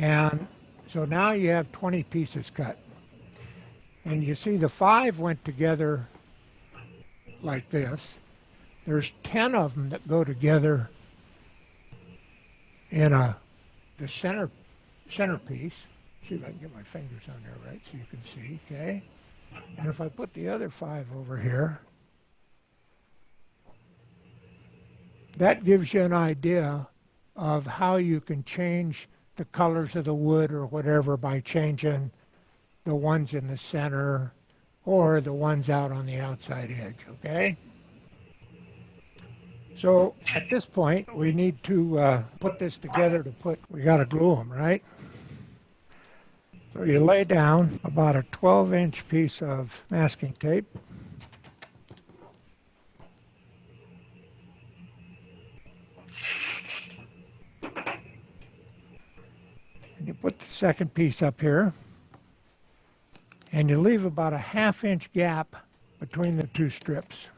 And so now you have 20 pieces cut. And you see the 5 went together like this. There's 10 of them that go together in the centerpiece. See if I can get my fingers on there right so you can see, okay? And if I put the other 5 over here, that gives you an idea of how you can change the colors of the wood or whatever by changing the ones in the center or the ones out on the outside edge, okay? So at this point, we need to put this together we got to glue them, right? So you lay down about a 12-inch piece of masking tape. And you put the second piece up here. And you leave about a 1/2-inch gap between the 2 strips.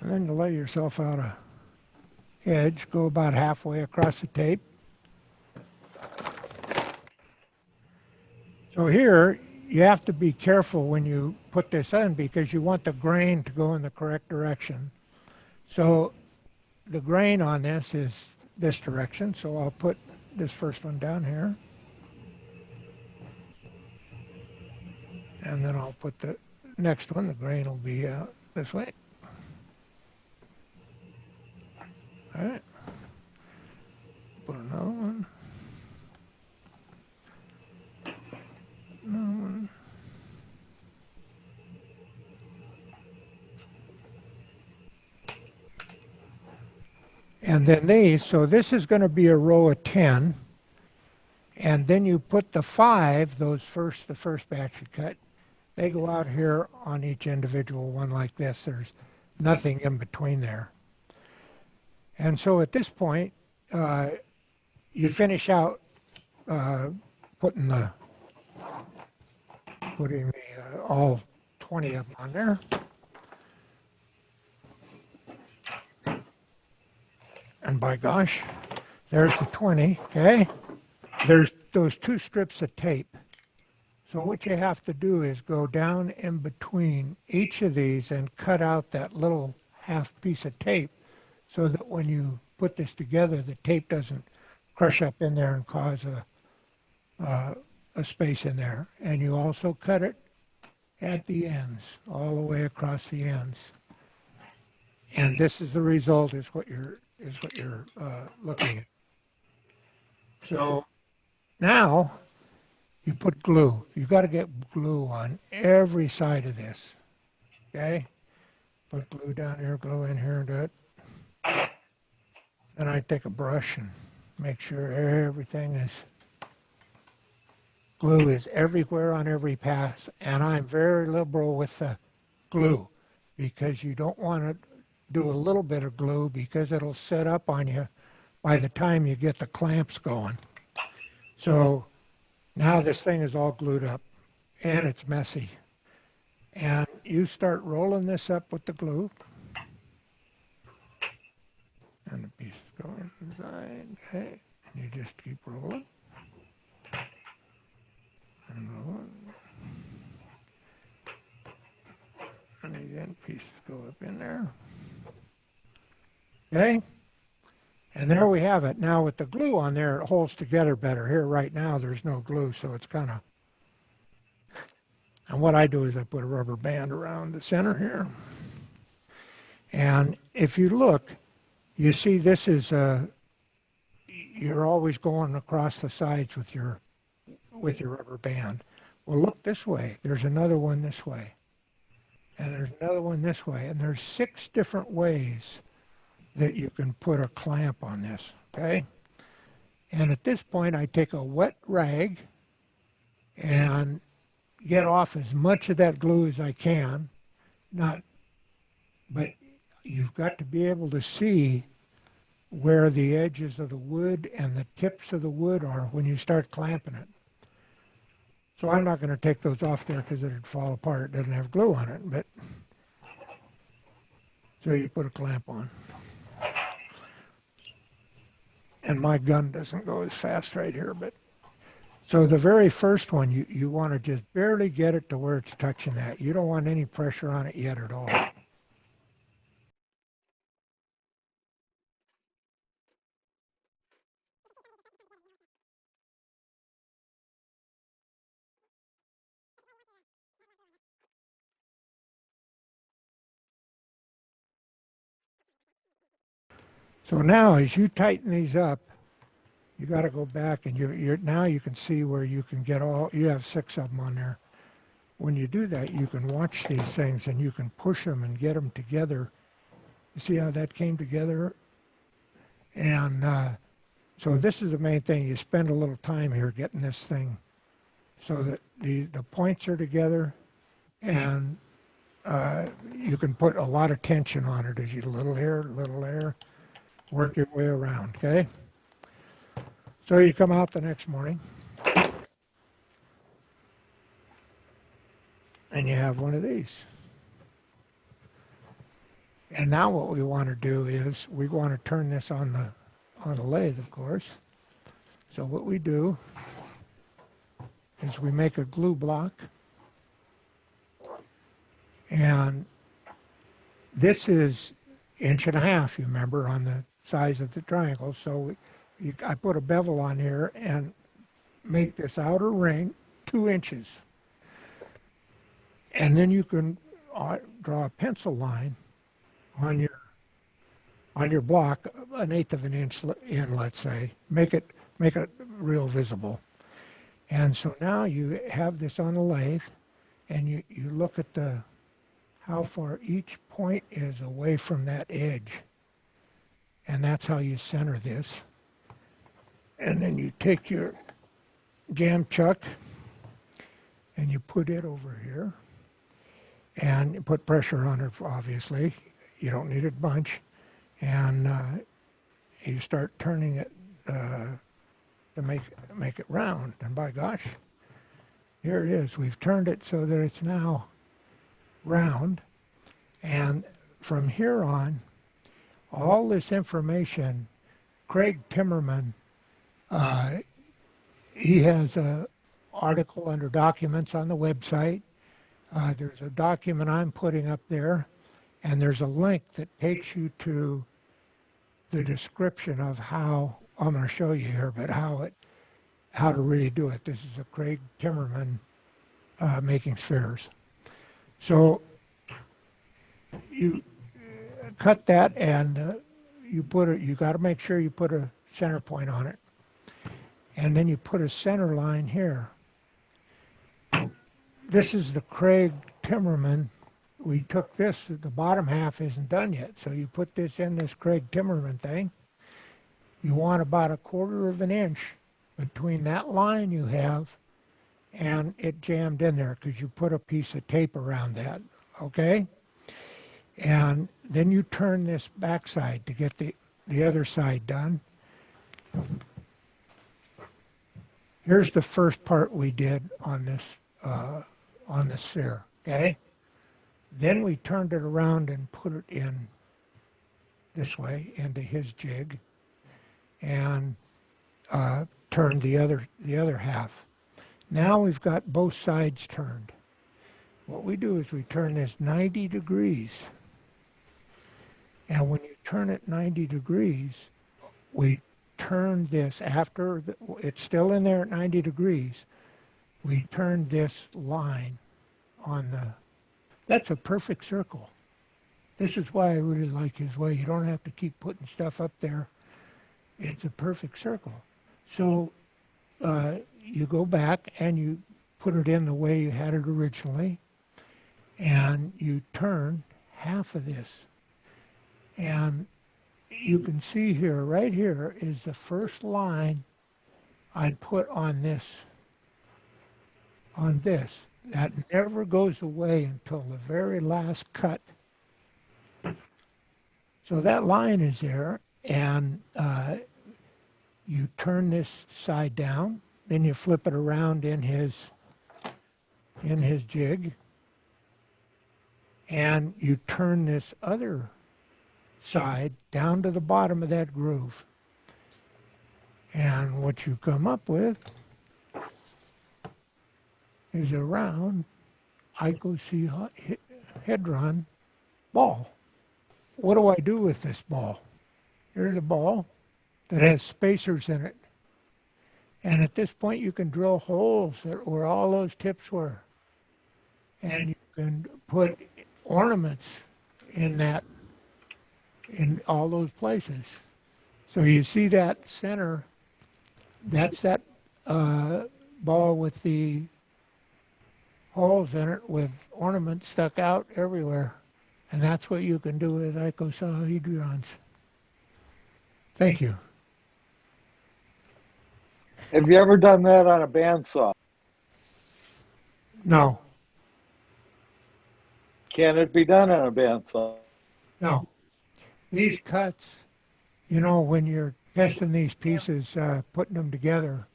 And then you lay yourself out a edge, go about halfway across the tape. So here, you have to be careful when you put this in because you want the grain to go in the correct direction. So the grain on this is this direction, so I'll put this first one down here. And then I'll put the next one, the grain will be this way. All right. Put another one. Another one. And then these, so this is going to be a row of 10. And then you put the 5, the first batch you cut, they go out here on each individual one like this. There's nothing in between there. And so at this point, you finish out putting all 20 of them on there. And by gosh, there's the 20, okay? There's those 2 strips of tape. So what you have to do is go down in between each of these and cut out that little half piece of tape so that when you put this together, the tape doesn't crush up in there and cause a space in there. And you also cut it at the ends, all the way across the ends. And this is the result, is what you're looking at. So now you put glue. You've got to get glue on every side of this. Okay? Put glue down here, glue in here, and do it. Then I take a brush and make sure everything is, glue is everywhere on every pass. And I'm very liberal with the glue because you don't want to do a little bit of glue because it'll set up on you by the time you get the clamps going. So now this thing is all glued up and it's messy. And you start rolling this up with the glue. And the pieces go inside, okay? And you just keep rolling. And rolling. And these end pieces go up in there. Okay? And there we have it. Now with the glue on there, it holds together better. Here right now, there's no glue, so it's kind of... And what I do is I put a rubber band around the center here. And if you look, you see this is you're always going across the sides with your rubber band. Well, look this way. There's another one this way. And there's another one this way. And there's 6 different ways that you can put a clamp on this, okay? And at this point, I take a wet rag and get off as much of that glue as I can. But you've got to be able to see where the edges of the wood and the tips of the wood are when you start clamping it. So I'm not going to take those off there because it'd fall apart. It doesn't have glue on it. But So you put a clamp on. And my gun doesn't go as fast right here, but so the very first one, you want to just barely get it to where it's touching that. You don't want any pressure on it yet at all. So now as you tighten these up, you got to go back and you're now you can see where you can get all, you have 6 of them on there. When you do that, you can watch these things and you can push them and get them together. You see how that came together? And so this is the main thing. You spend a little time here getting this thing so that the points are together, and you can put a lot of tension on it as you little here, work your way around, okay? So you come out the next morning, and you have one of these. And now what we want to do is we want to turn this on the lathe, of course. So what we do is we make a glue block, and this is 1.5 inches, you remember, on the size of the triangle. So I put a bevel on here and make this outer ring 2 inches. And then you can draw a pencil line on your block, 1/8 of an inch in, let's say. Make it real visible. And so now you have this on the lathe, and you look at how far each point is away from that edge. And that's how you center this. And then you take your jam chuck and you put it over here. And you put pressure on it, obviously. You don't need it bunch. And you start turning it to make it round. And by gosh, here it is. We've turned it so that it's now round. And from here on, all this information, Craig Timmerman, he has an article under documents on the website. There's a document I'm putting up there, and there's a link that takes you to the description of how, I'm going to show you here, but how to really do it. This is a Craig Timmerman making spheres. So you cut that, and you got to make sure you put a center point on it. And then you put a center line here. This is the Craig Timmerman. We took this, the bottom half isn't done yet, so you put this in this Craig Timmerman thing. You want about 1/4 of an inch between that line you have and it jammed in there because you put a piece of tape around that, okay? And then you turn this backside to get the other side done. Here's the first part we did on this sphere, okay? Then we turned it around and put it in this way into his jig, and turned the other half. Now we've got both sides turned. What we do is we turn this 90 degrees, and when you turn it 90 degrees, we turn this after it's still in there at 90 degrees. We turn this line on that's a perfect circle. This is why I really like his way. You don't have to keep putting stuff up there. It's a perfect circle. So you go back and you put it in the way you had it originally, and you turn half of this. And you can see here, right here, is the first line I'd put on this. That never goes away until the very last cut. So that line is there, and you turn this side down, then you flip it around in his jig, and you turn this other side down to the bottom of that groove. And what you come up with is a round icosahedron ball. What do I do with this ball? Here's a ball that has spacers in it. And at this point you can drill holes where all those tips were. And you can put ornaments in all those places. So you see that center, that's that ball with the holes in it with ornaments stuck out everywhere. And that's what you can do with icosahedrons. Thank you. Have you ever done that on a bandsaw? No. Can it be done on a bandsaw? No. These cuts, you know, when you're testing these pieces, putting them together,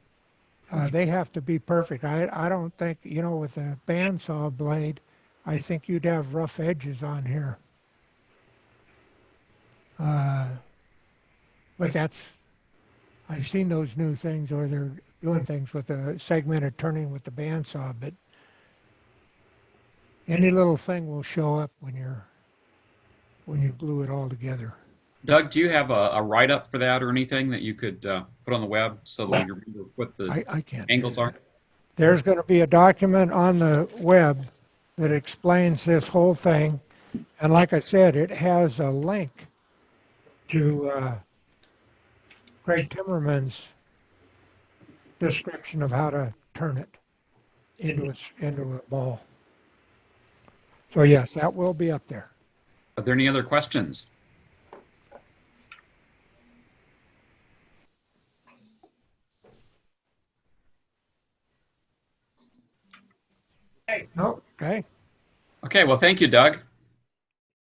they have to be perfect. I don't think, you know, with a bandsaw blade, I think you'd have rough edges on here. But I've seen those new things, or they're doing things with the segmented turning with the bandsaw, but any little thing will show up when you glue it all together. Doug, do you have a write-up for that or anything that you could put on the web so that we can remember what the I can't. angles are? There's going to be a document on the web that explains this whole thing. And like I said, it has a link to Craig Timmerman's description of how to turn it into a ball. So yes, that will be up there. Are there any other questions? No, okay. Okay, well, thank you, Doug.